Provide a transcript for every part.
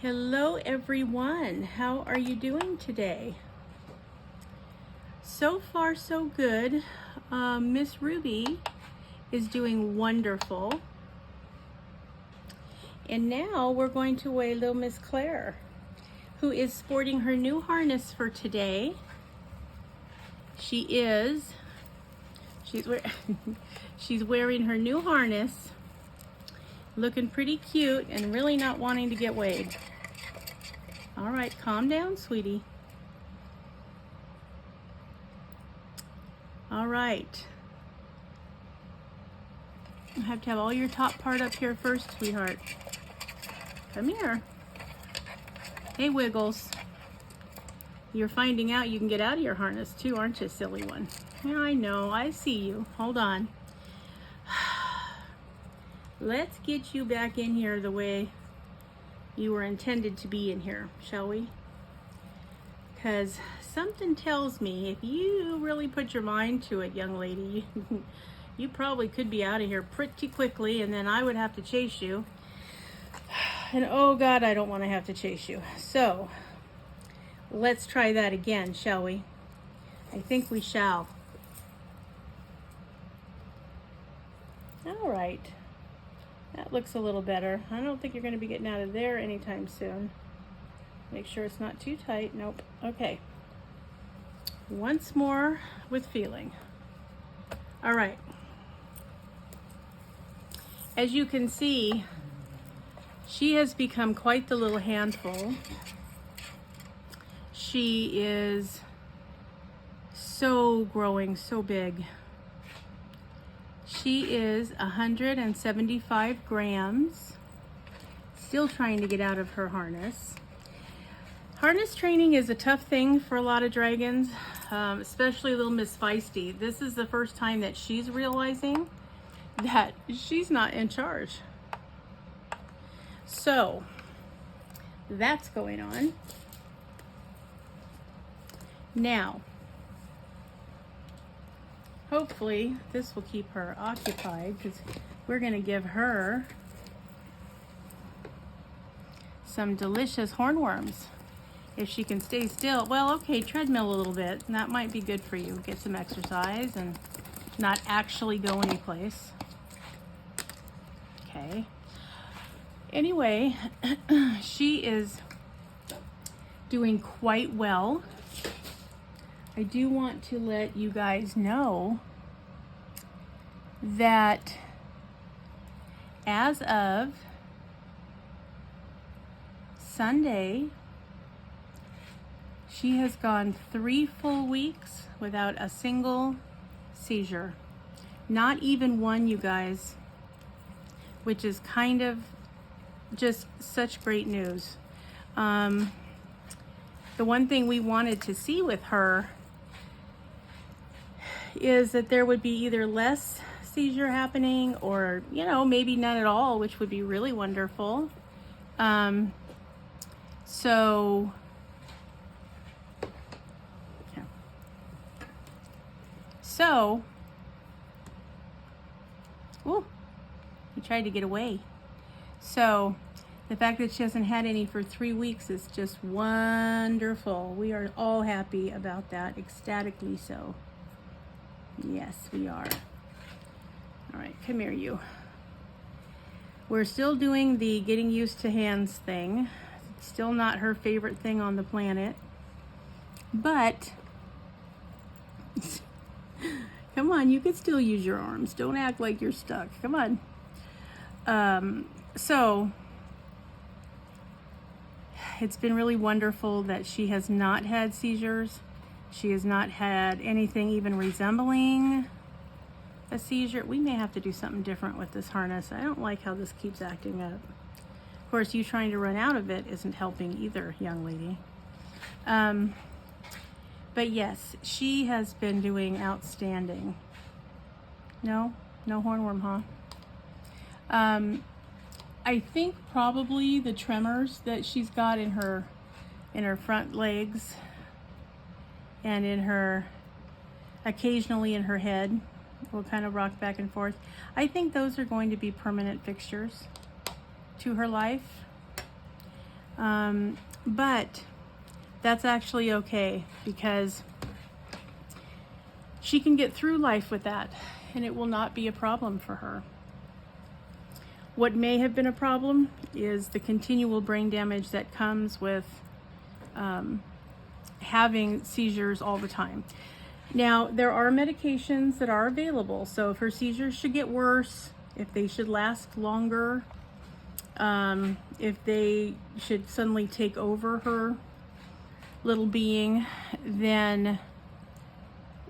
Hello everyone, how are you doing today? So far so good. Miss Ruby is doing wonderful. And now we're going to weigh little Miss Clara, who is sporting her new harness for today. She's wearing her new harness, looking pretty cute and really not wanting to get weighed. All right, calm down, sweetie. All right. You have to have all your top part up here first, sweetheart. Come here. Hey, Wiggles. You're finding out you can get out of your harness too, aren't you, silly one? Yeah, I know. I see you. Hold on. Let's get you back in here the way you were intended to be in here, shall we? Because something tells me if you really put your mind to it, young lady, you probably could be out of here pretty quickly, and then I would have to chase you. And oh God, I don't want to have to chase you. So let's try that again, shall we? I think we shall. All right. That looks a little better. I don't think you're going to be getting out of there anytime soon. Make sure it's not too tight. Nope. Okay. Once more with feeling. All right. As you can see, she has become quite the little handful. She is so growing, so big. She is 175 grams, still trying to get out of her harness. Harness training is a tough thing for a lot of dragons, especially little Miss Feisty. This is the first time that she's realizing that she's not in charge. So that's going on. Now, hopefully this will keep her occupied because we're going to give her some delicious hornworms. If she can stay still, well, okay, treadmill a little bit. That might be good for you. Get some exercise and not actually go anyplace. Okay. Anyway, she is doing quite well. I do want to let you guys know that as of Sunday, she has gone 3 full weeks without a single seizure. Not even one, you guys, which is kind of just such great news. The one thing we wanted to see with her is that there would be either less seizure happening or, you know, maybe none at all, which would be really wonderful. So, ooh, he tried to get away. So, the fact that she hasn't had any for 3 weeks is just wonderful. We are all happy about that, ecstatically so. Yes, we are. All right, come here, you. We're still doing the getting used to hands thing. It's still not her favorite thing on the planet. But, come on, you can still use your arms. Don't act like you're stuck. Come on. So, it's been really wonderful that she has not had seizures. She has not had anything even resembling a seizure. We may have to do something different with this harness. I don't like how this keeps acting up. Of course, you trying to run out of it isn't helping either, young lady. But yes, she has been doing outstanding. No hornworm, huh? I think probably the tremors that she's got in her front legs and in her, occasionally in her head, will kind of rock back and forth. I think those are going to be permanent fixtures to her life. But that's actually okay, because she can get through life with that, and it will not be a problem for her. What may have been a problem is the continual brain damage that comes with having seizures all the time. Now, there are medications that are available, so if her seizures should get worse, if they should last longer, if they should suddenly take over her little being, then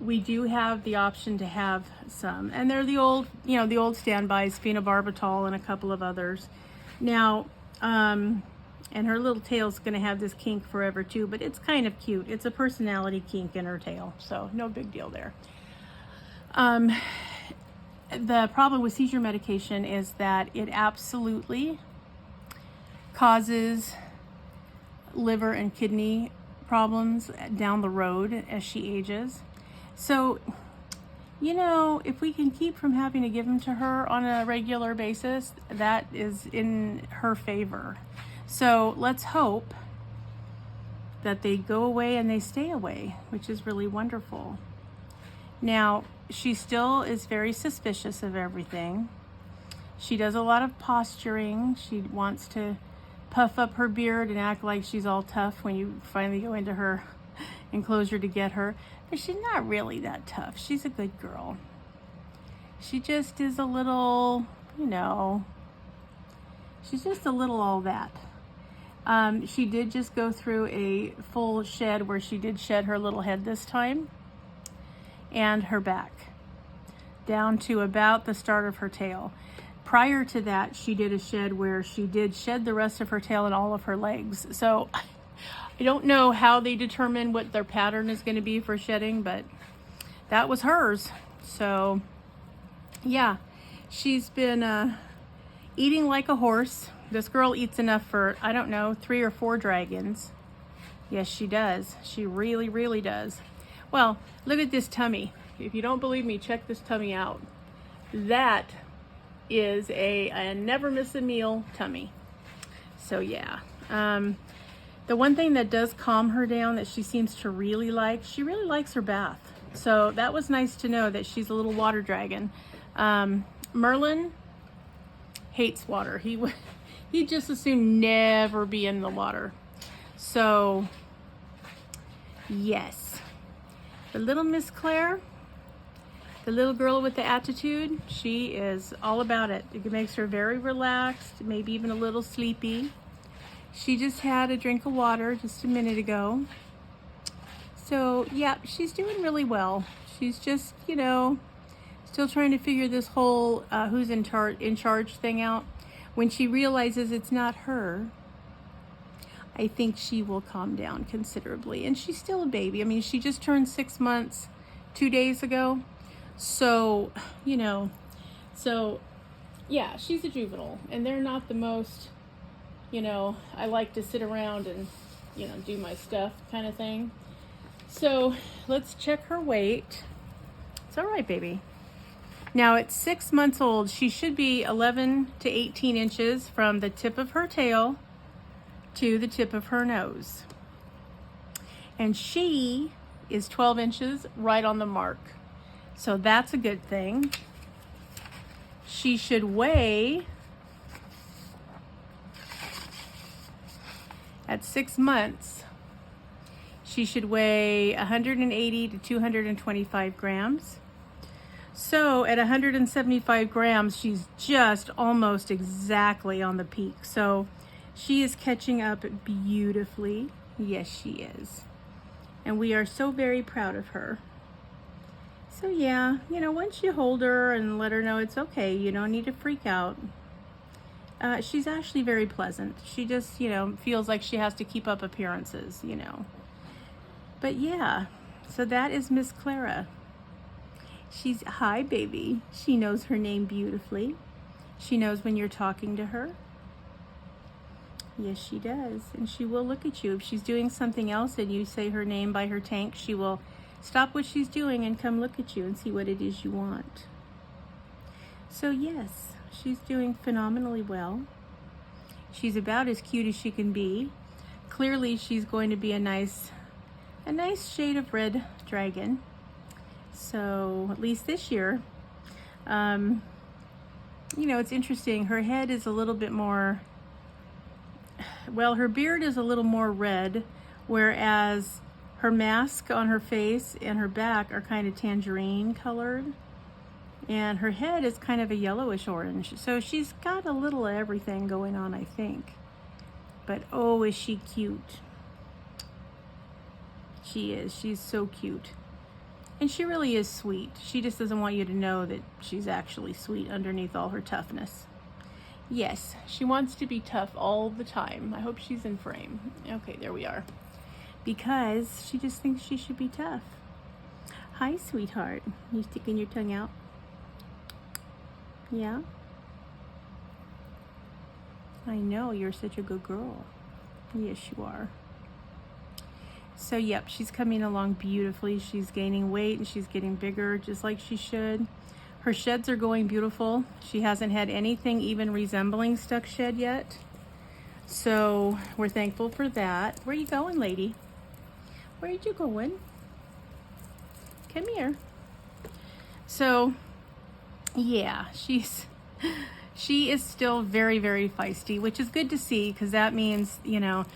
we do have the option to have some. And they're the old, the old standbys, phenobarbital and a couple of others. Now, and her little tail's gonna have this kink forever too, but it's kind of cute. It's a personality kink in her tail, so no big deal there. The problem with seizure medication is that it absolutely causes liver and kidney problems down the road as she ages. So, if we can keep from having to give them to her on a regular basis, that is in her favor. So let's hope that they go away and they stay away, which is really wonderful. Now, she still is very suspicious of everything. She does a lot of posturing. She wants to puff up her beard and act like she's all tough when you finally go into her enclosure to get her. But she's not really that tough. She's a good girl. She just is a little, she's just a little all that. She did just go through a full shed where she did shed her little head this time and her back down to about the start of her tail. Prior to that, she did a shed where she did shed the rest of her tail and all of her legs. So I don't know how they determine what their pattern is going to be for shedding, but that was hers. So yeah, she's been eating like a horse. This girl eats enough for, 3 or 4 dragons. Yes, she does. She really, really does. Well, look at this tummy. If you don't believe me, check this tummy out. That is a never miss a meal tummy. So yeah. The one thing that does calm her down that she seems to really like, she really likes her bath. So that was nice to know that she's a little water dragon. Merlin hates water. He'd just as soon never be in the water. So, yes. The little Miss Claire, the little girl with the attitude, she is all about it. It makes her very relaxed, maybe even a little sleepy. She just had a drink of water just a minute ago. So, yeah, she's doing really well. She's just, still trying to figure this whole who's in charge thing out. When she realizes it's not her, I think she will calm down considerably. And she's still a baby. I mean, she just turned 6 months 2 days ago. So, yeah, she's a juvenile. And they're not the most, I like to sit around and, do my stuff kind of thing. So let's check her weight. It's all right, baby. Now, at 6 months old, she should be 11 to 18 inches from the tip of her tail to the tip of her nose. And she is 12 inches right on the mark. So that's a good thing. She should weigh, at 6 months, she should weigh 180 to 225 grams. So at 175 grams, she's just almost exactly on the peak. So she is catching up beautifully. Yes, she is. And we are so very proud of her. So yeah, once you hold her and let her know it's okay, you don't need to freak out. She's actually very pleasant. She just, feels like she has to keep up appearances, But yeah, so that is Miss Clara. Hi, baby. She knows her name beautifully. She knows when you're talking to her. Yes, she does. And she will look at you. If she's doing something else and you say her name by her tank, she will stop what she's doing and come look at you and see what it is you want. So yes, she's doing phenomenally well. She's about as cute as she can be. clearly she's going to be a nice shade of red dragon. So at least this year. You know, it's interesting. Her head is a little bit more, well, her beard is a little more red, whereas her mask on her face and her back are kind of tangerine colored. And her head is kind of a yellowish orange. So she's got a little of everything going on, I think. But oh, is she cute. She is. She's so cute. And she really is sweet. She just doesn't want you to know that she's actually sweet underneath all her toughness. Yes, she wants to be tough all the time. I hope she's in frame. Okay, there we are. Because she just thinks she should be tough. Hi, sweetheart. You sticking your tongue out? Yeah? I know, you're such a good girl. Yes, you are. So yep, she's coming along beautifully. She's gaining weight and she's getting bigger just like she should. Her sheds are going beautiful. She hasn't had anything even resembling stuck shed yet. So we're thankful for that. Where are you going, lady? Where are you going? Come here. So yeah, she is still very, very feisty, which is good to see because that means, you know,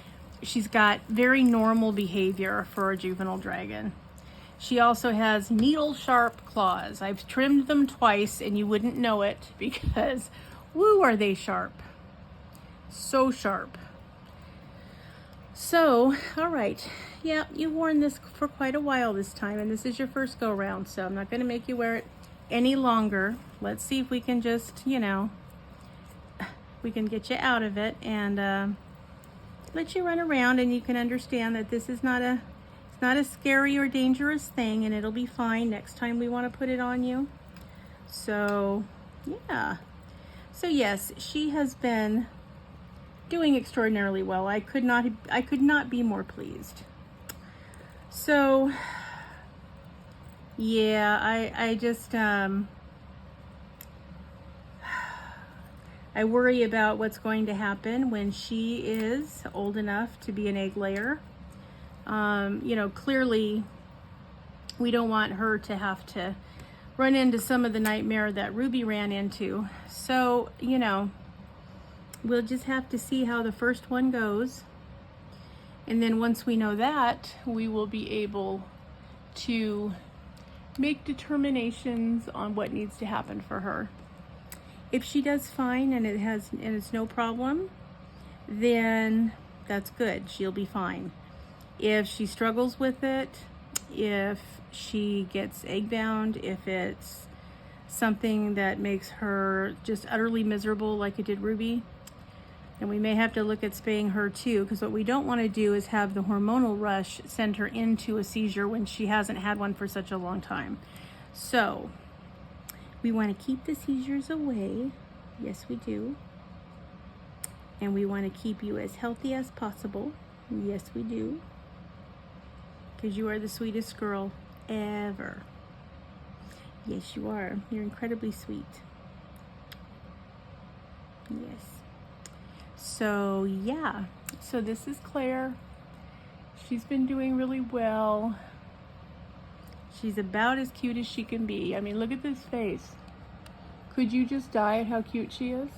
she's got very normal behavior for a juvenile dragon. She also has needle-sharp claws. I've trimmed them twice and you wouldn't know it because, woo, are they sharp. So sharp. So, all right. Yeah, you've worn this for quite a while this time and this is your first go-around, so I'm not going to make you wear it any longer. Let's see if we can just, you know, we can get you out of it and let you run around and you can understand that this is not a scary or dangerous thing and it'll be fine next time we want to put it on you. So yeah, so yes, she has been doing extraordinarily well. I could not be more pleased. So yeah, I just I worry about what's going to happen when she is old enough to be an egg layer. You know, clearly we don't want her to have to run into some of the nightmare that Ruby ran into. So, you know, we'll just have to see how the first one goes. And then once we know that, we will be able to make determinations on what needs to happen for her. If she does fine and it's no problem, then that's good. She'll be fine. If she struggles with it, if she gets egg bound, if it's something that makes her just utterly miserable like it did Ruby, and we may have to look at spaying her too, because what we don't want to do is have the hormonal rush send her into a seizure when she hasn't had one for such a long time. So we want to keep the seizures away. Yes, we do. And we want to keep you as healthy as possible. Yes, we do. Because you are the sweetest girl ever. Yes, you are. You're incredibly sweet. Yes. So, yeah. So this is Claire. She's been doing really well. She's about as cute as she can be. I mean, look at this face. Could you just die at how cute she is?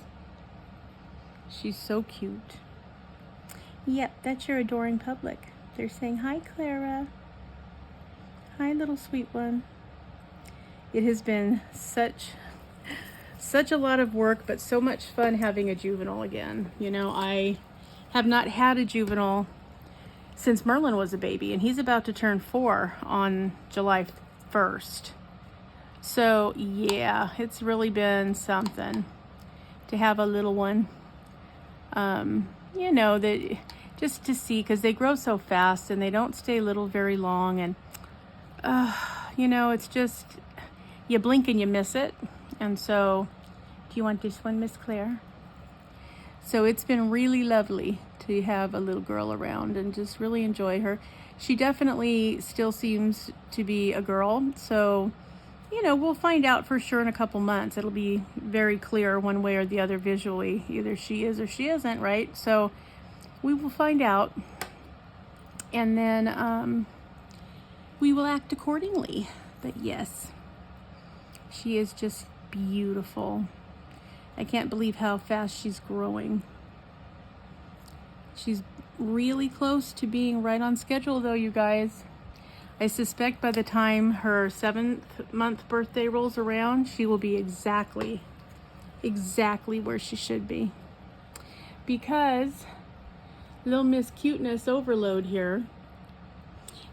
She's so cute. Yep, that's your adoring public. They're saying, hi, Clara. Hi, little sweet one. It has been such a lot of work, but so much fun having a juvenile again. You know, I have not had a juvenile since Merlin was a baby, and he's about to turn 4 on July 1st. So yeah, it's really been something to have a little one. You know, that just to see, because they grow so fast and they don't stay little very long, and you know, it's just, you blink and you miss it. And so, do you want this one, Miss Claire? So it's been really lovely to have a little girl around and just really enjoy her. She definitely still seems to be a girl. So, you know, we'll find out for sure in a couple months. It'll be very clear one way or the other visually. Either she is or she isn't, right? So we will find out. and then we will act accordingly. But yes, she is just beautiful. I can't believe how fast she's growing. She's really close to being right on schedule though, you guys. I suspect by the time her 7th month birthday rolls around, she will be exactly where she should be. Because little Miss Cuteness Overload here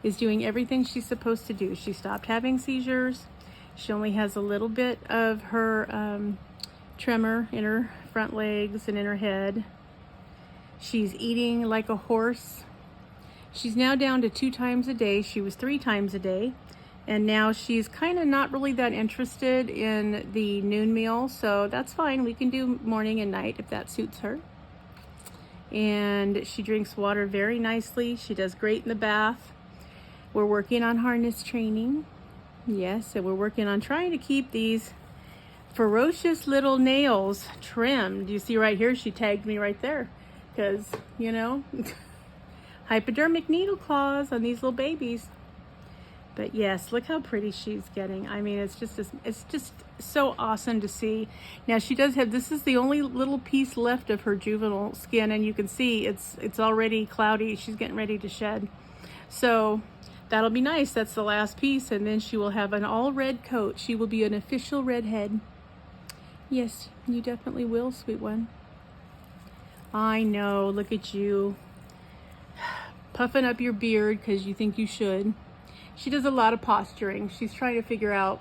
is doing everything she's supposed to do. She stopped having seizures. She only has a little bit of her tremor in her front legs and in her head. She's eating like a horse. She's now down to 2 times a day. She was 3 times a day. And now she's kind of not really that interested in the noon meal. So that's fine. We can do morning and night if that suits her. And she drinks water very nicely. She does great in the bath. We're working on harness training. Yes, and we're working on trying to keep these ferocious little nails trimmed. You see right here, she tagged me right there. Because, you know, hypodermic needle claws on these little babies. But yes, look how pretty she's getting. I mean, it's just so awesome to see. Now she does have, this is the only little piece left of her juvenile skin, and you can see it's already cloudy. She's getting ready to shed. So that'll be nice. That's the last piece, and then she will have an all red coat. She will be an official redhead. Yes, you definitely will, sweet one. I know, look at you. Puffing up your beard because you think you should. She does a lot of posturing. She's trying to figure out,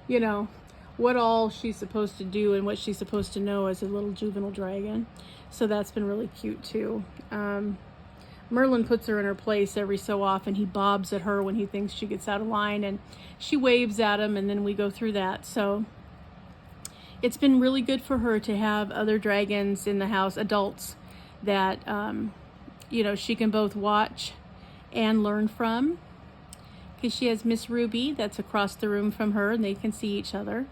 you know, what all she's supposed to do and what she's supposed to know as a little juvenile dragon. So that's been really cute too. Merlin puts her in her place every so often. He bobs at her when he thinks she gets out of line, and she waves at him, and then we go through that. So it's been really good for her to have other dragons in the house, adults, that, you know, she can both watch and learn from. Because she has Miss Ruby that's across the room from her, and they can see each other.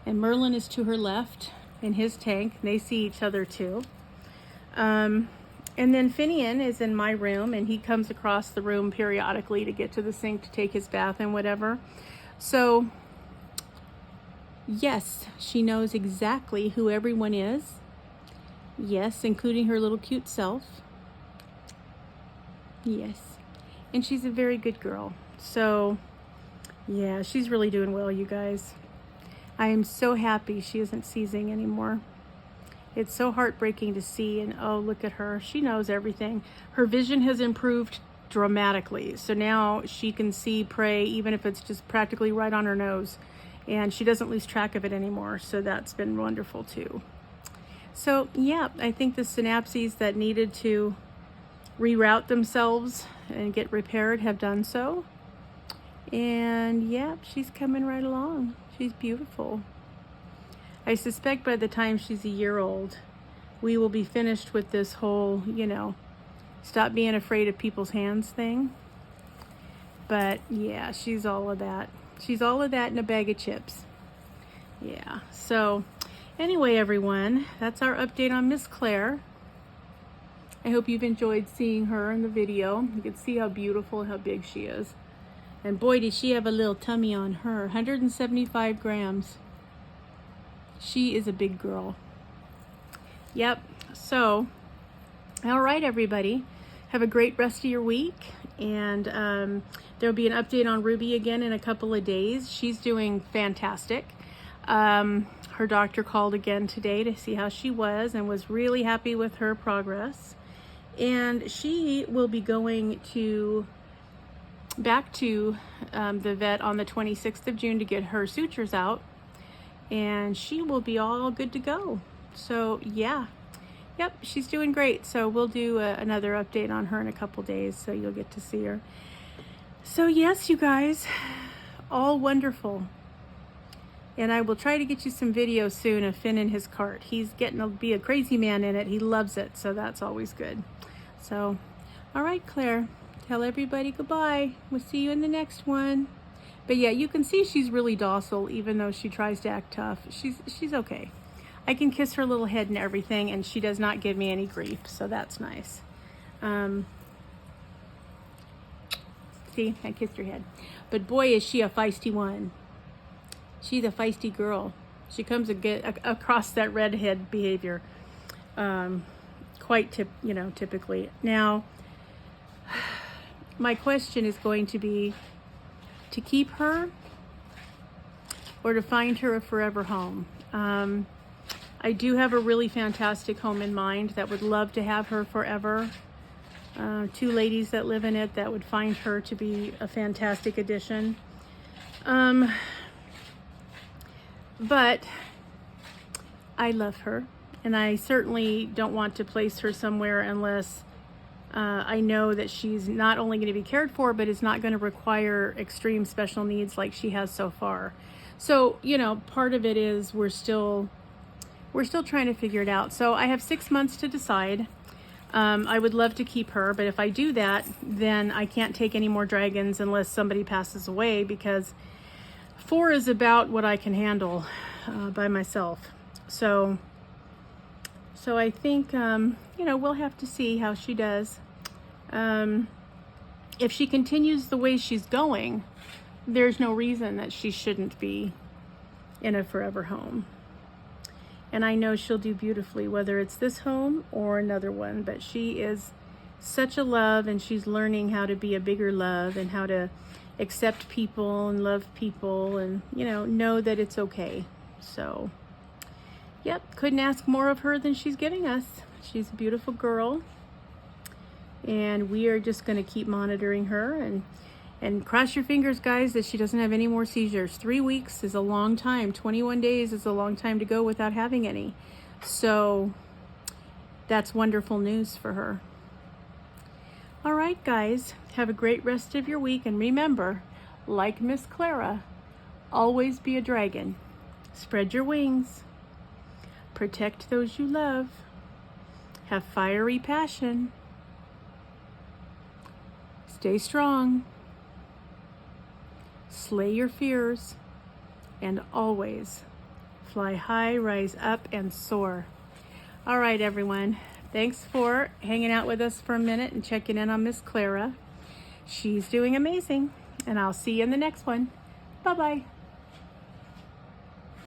And Merlin is to her left in his tank, and they see each other too. And then Finian is in my room, and he comes across the room periodically to get to the sink to take his bath and whatever. So yes, she knows exactly who everyone is. Yes, including her little cute self. Yes, and she's a very good girl. So yeah, she's really doing well, you guys. I am so happy she isn't seizing anymore. It's so heartbreaking to see, and oh, look at her. She knows everything. Her vision has improved dramatically. So now she can see prey even if it's just practically right on her nose. And she doesn't lose track of it anymore. So that's been wonderful too. So yeah, I think the synapses that needed to reroute themselves and get repaired have done so. And yeah, she's coming right along. She's beautiful. I suspect by the time she's a year old, we will be finished with this whole, you know, stop being afraid of people's hands thing. But yeah, she's all of that. She's all of that in a bag of chips. Yeah, so anyway, everyone, that's our update on Miss Claire. I hope you've enjoyed seeing her in the video. You can see how beautiful and how big she is. And boy, did she have a little tummy on her. 175 grams. She is a big girl. Yep. So, all right, everybody. Have a great rest of your week. And there'll be an update on Ruby again in a couple of days. She's doing fantastic. Her doctor called again today to see how she was and was really happy with her progress. And she will be going back to the vet on the 26th of June to get her sutures out. And she will be all good to go. So yeah, yep, she's doing great. So we'll do another update on her in a couple days, so you'll get to see her. So yes, you guys, all wonderful. And I will try to get you some videos soon of Finn in his cart. He's getting to be a crazy man in it. He loves it, so that's always good. So, all right, Claire, tell everybody goodbye. We'll see you in the next one. But yeah, you can see she's really docile, even though she tries to act tough. She's okay. I can kiss her little head and everything, and she does not give me any grief, so that's nice. See, I kissed her head. But boy, is she a feisty one. She's a feisty girl. She comes across that redhead behavior quite typically. Now, my question is going to be to keep her or to find her a forever home. I do have a really fantastic home in mind that would love to have her forever. 2 ladies that live in it that would find her to be a fantastic addition. But I love her, and I certainly don't want to place her somewhere unless I know that she's not only going to be cared for, but is not going to require extreme special needs like she has so far. So, part of it is we're still trying to figure it out. So I have 6 months to decide. I would love to keep her, but if I do that, then I can't take any more dragons unless somebody passes away, because 4 is about what I can handle by myself. So I think, we'll have to see how she does. If she continues the way she's going, there's no reason that she shouldn't be in a forever home. And I know she'll do beautifully, whether it's this home or another one. But she is such a love, and she's learning how to be a bigger love and how to accept people and love people and, know that it's okay. So, yep, couldn't ask more of her than she's giving us. She's a beautiful girl. And we are just going to keep monitoring her and cross your fingers, guys, that she doesn't have any more seizures. 3 weeks is a long time. 21 days is a long time to go without having any. So that's wonderful news for her. All right, guys, have a great rest of your week. And remember, like Miss Clara, always be a dragon. Spread your wings. Protect those you love. Have fiery passion. Stay strong. Slay your fears, and always fly high, rise up, and soar. All right, everyone. Thanks for hanging out with us for a minute and checking in on Miss Clara. She's doing amazing, and I'll see you in the next one. Bye-bye.